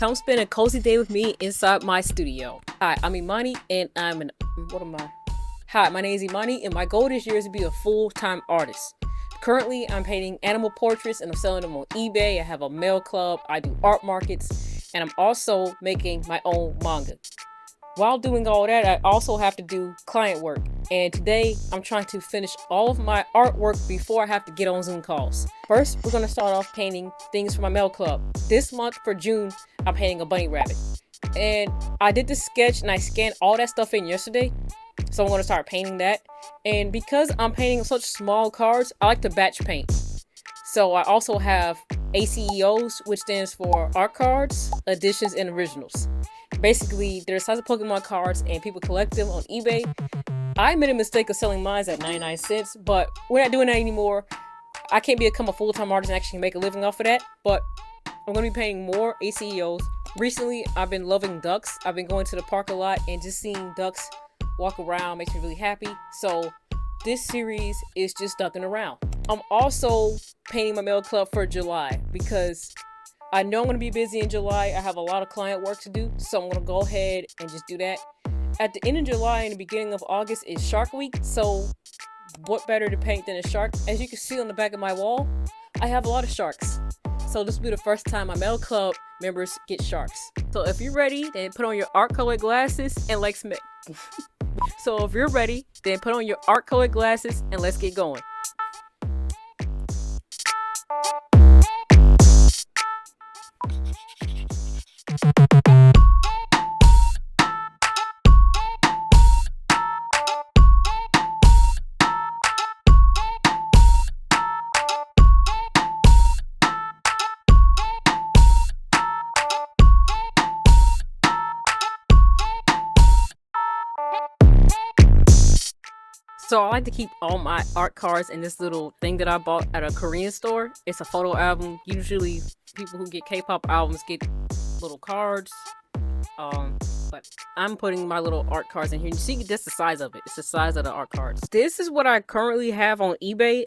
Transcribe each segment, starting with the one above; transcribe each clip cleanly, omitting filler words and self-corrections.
Come spend a cozy day with me inside my studio. Hi, I'm Imani, and what am I? Hi, my name is Imani, and my goal this year is to be a full-time artist. Currently, I'm painting animal portraits and I'm selling them on eBay. I have a mail club, I do art markets, and I'm also making my own manga. While doing all that, I also have to do client work. And today, I'm trying to finish all of my artwork before I have to get on Zoom calls. First, we're going to start off painting things for my mail club. This month for June, I'm painting a bunny rabbit. And I did the sketch and I scanned all that stuff in yesterday. So I'm going to start painting that. And because I'm painting such small cards, I like to batch paint. So I also have ACEOs, which stands for art cards, editions, and originals. Basically, they're the size of Pokemon cards and people collect them on eBay. I made a mistake of selling mine at 99 cents, but we're not doing that anymore. I can't become a full-time artist and actually make a living off of that, but I'm going to be painting more ACEOs. Recently, I've been loving ducks. I've been going to the park a lot and just seeing ducks walk around makes me really happy. So this series is just ducking around. I'm also painting my mail club for July because I know I'm going to be busy in July. I have a lot of client work to do, so I'm going to go ahead and just do that. At the end of July and the beginning of August is Shark Week, so what better to paint than a shark? As you can see on the back of my wall, I have a lot of sharks. So this will be the first time my mail club members get sharks. So if you're ready, then put on your art colored glasses and let's make. So if you're ready, then put on your art colored glasses and let's get going. So I like to keep all my art cards in this little thing that I bought at a Korean store. It's a photo album. Usually people who get K-pop albums get little cards. But I'm putting my little art cards in here. You see, that's the size of it. It's the size of the art cards. This is what I currently have on eBay.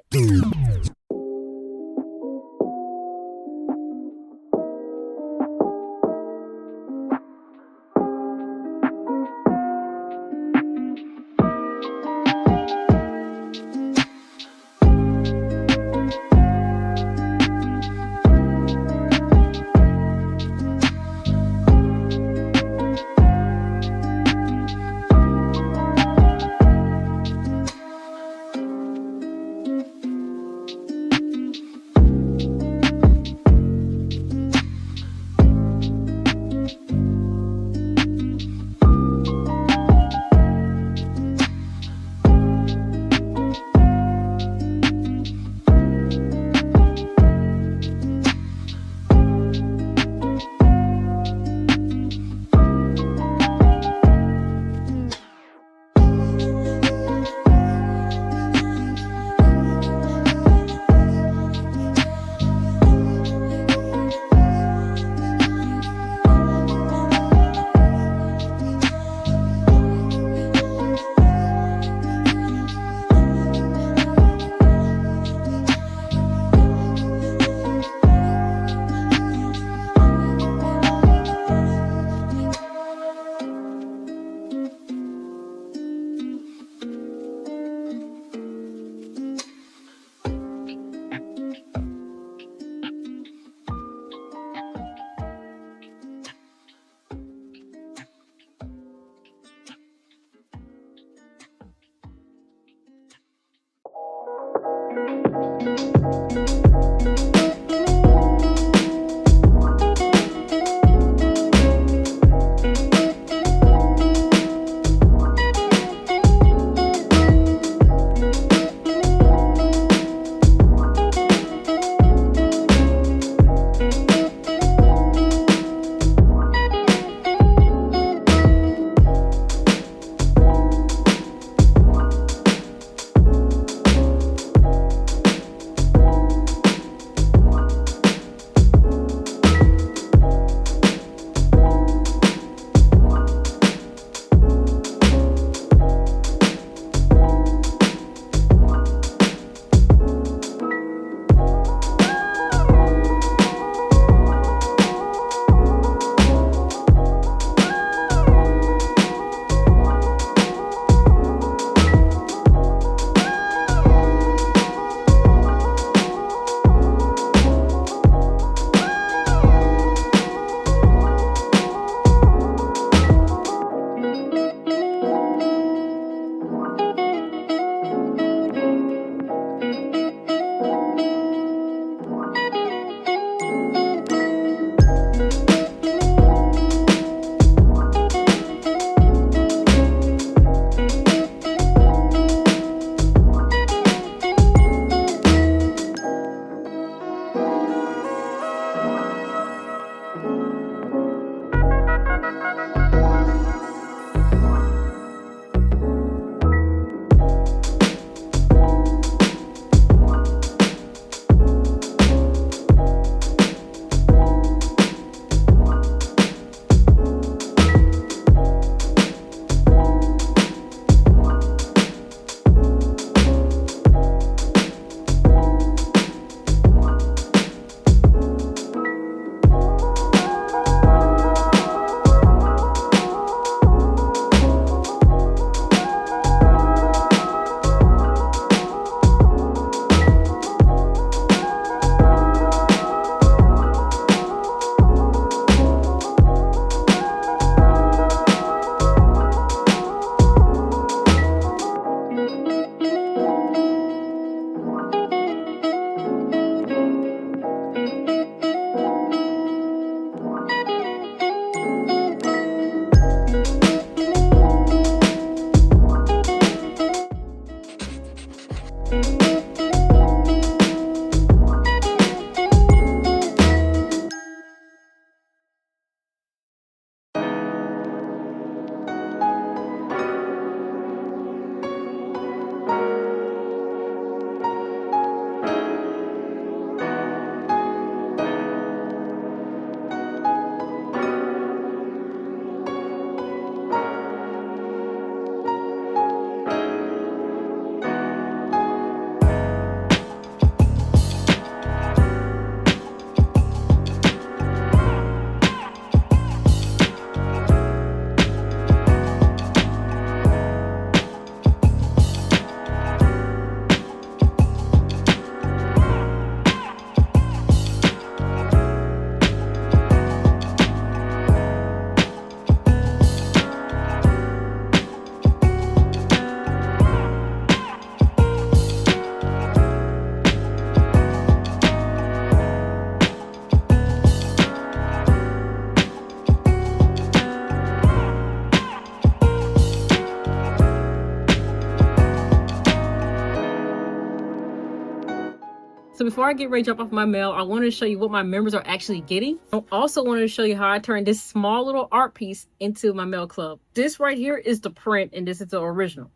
So before I get ready to drop off my mail, I wanted to show you what my members are actually getting. I also wanted to show you how I turned this small little art piece into my mail club. This right here is the print, and this is the original.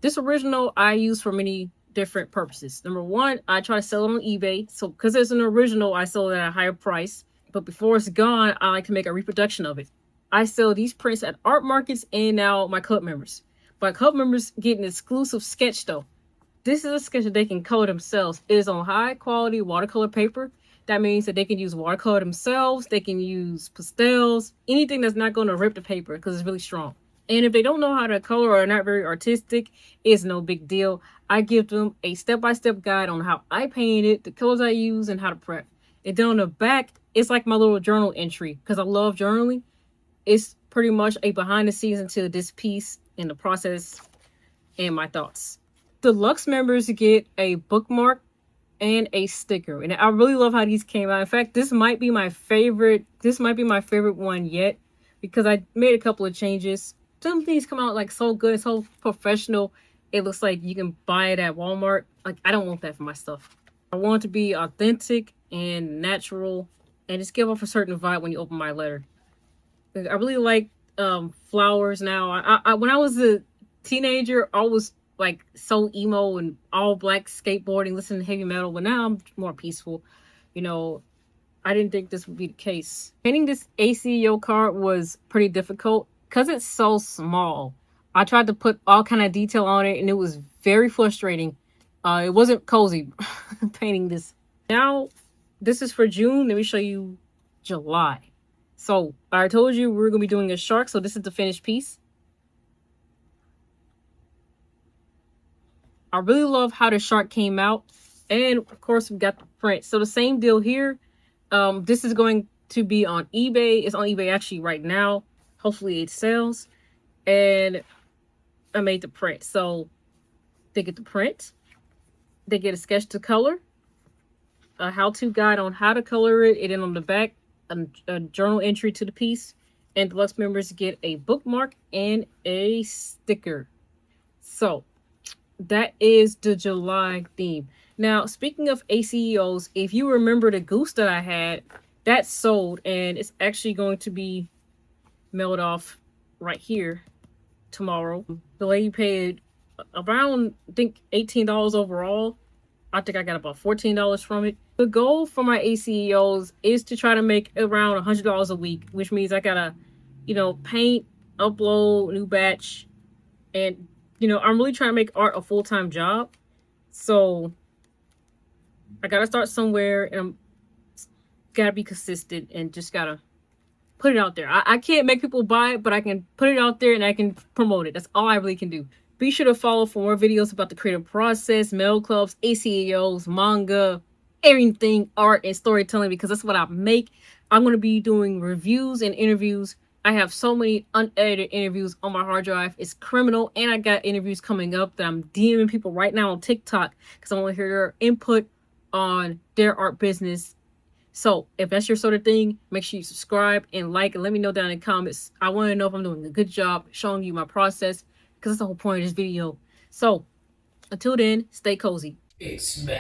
This original I use for many different purposes. Number one, I try to sell it on eBay. So because it's an original, I sell it at a higher price. But before it's gone, I like to make a reproduction of it. I sell these prints at art markets and now my club members. My club members get an exclusive sketch though. This is a sketch that they can color themselves. It is on high quality watercolor paper. That means that they can use watercolor themselves. They can use pastels, anything that's not going to rip the paper because it's really strong. And if they don't know how to color or are not very artistic, it's no big deal. I give them a step-by-step guide on how I painted, the colors I use, and how to prep. And then on the back, it's like my little journal entry because I love journaling. It's pretty much a behind the scenes into this piece and the process and my thoughts. The Lux members get a bookmark and a sticker, and I really love how these came out. In fact, this might be my favorite one yet because I made a couple of changes. Some things come out like so good, so professional. It looks like you can buy it at Walmart. Like, I don't want that for my stuff. I want it to be authentic and natural and just give off a certain vibe when you open my letter. I really like flowers now. I when I was a teenager, I was like so emo and all black skateboarding, listening to heavy metal, but now I'm more peaceful. You know, I didn't think this would be the case. Painting this ACEO card was pretty difficult because it's so small. I tried to put all kind of detail on it and it was very frustrating. It wasn't cozy painting this. Now, this is for June. Let me show you July. So I told you we were going to be doing a shark. So this is the finished piece. I really love how the shark came out. And of course, we got the print. So the same deal here. This is going to be on eBay. It's on eBay actually right now. Hopefully it sells. And I made the print. So they get the print. They get a sketch to color. A how-to guide on how to color it. And then on the back, a journal entry to the piece. And Deluxe members get a bookmark and a sticker. So that is the July theme. Now, speaking of ACEOs, if you remember the goose that I had, that sold, and it's actually going to be mailed off right here tomorrow. The lady paid around, I think, $18 overall. I think I got about $14 from it. The goal for my ACEOs is to try to make around $100 a week, which means I gotta, paint, upload, new batch, and I'm really trying to make art a full-time job. So I gotta start somewhere, and I'm gotta be consistent and just gotta put it out there. I can't make people buy it, but I can put it out there and I can promote it. That's all I really can do. Be sure to follow for more videos about the creative process, mail clubs, ACEOs, manga, everything, art, and storytelling, because that's what I make. I'm going to be doing reviews and interviews. I have so many unedited interviews on my hard drive. It's criminal. And I got interviews coming up that I'm DMing people right now on TikTok because I want to hear their input on their art business. So if that's your sort of thing, make sure you subscribe and like, and let me know down in the comments. I want to know if I'm doing a good job showing you my process, because that's the whole point of this video. So until then, stay cozy. It's me.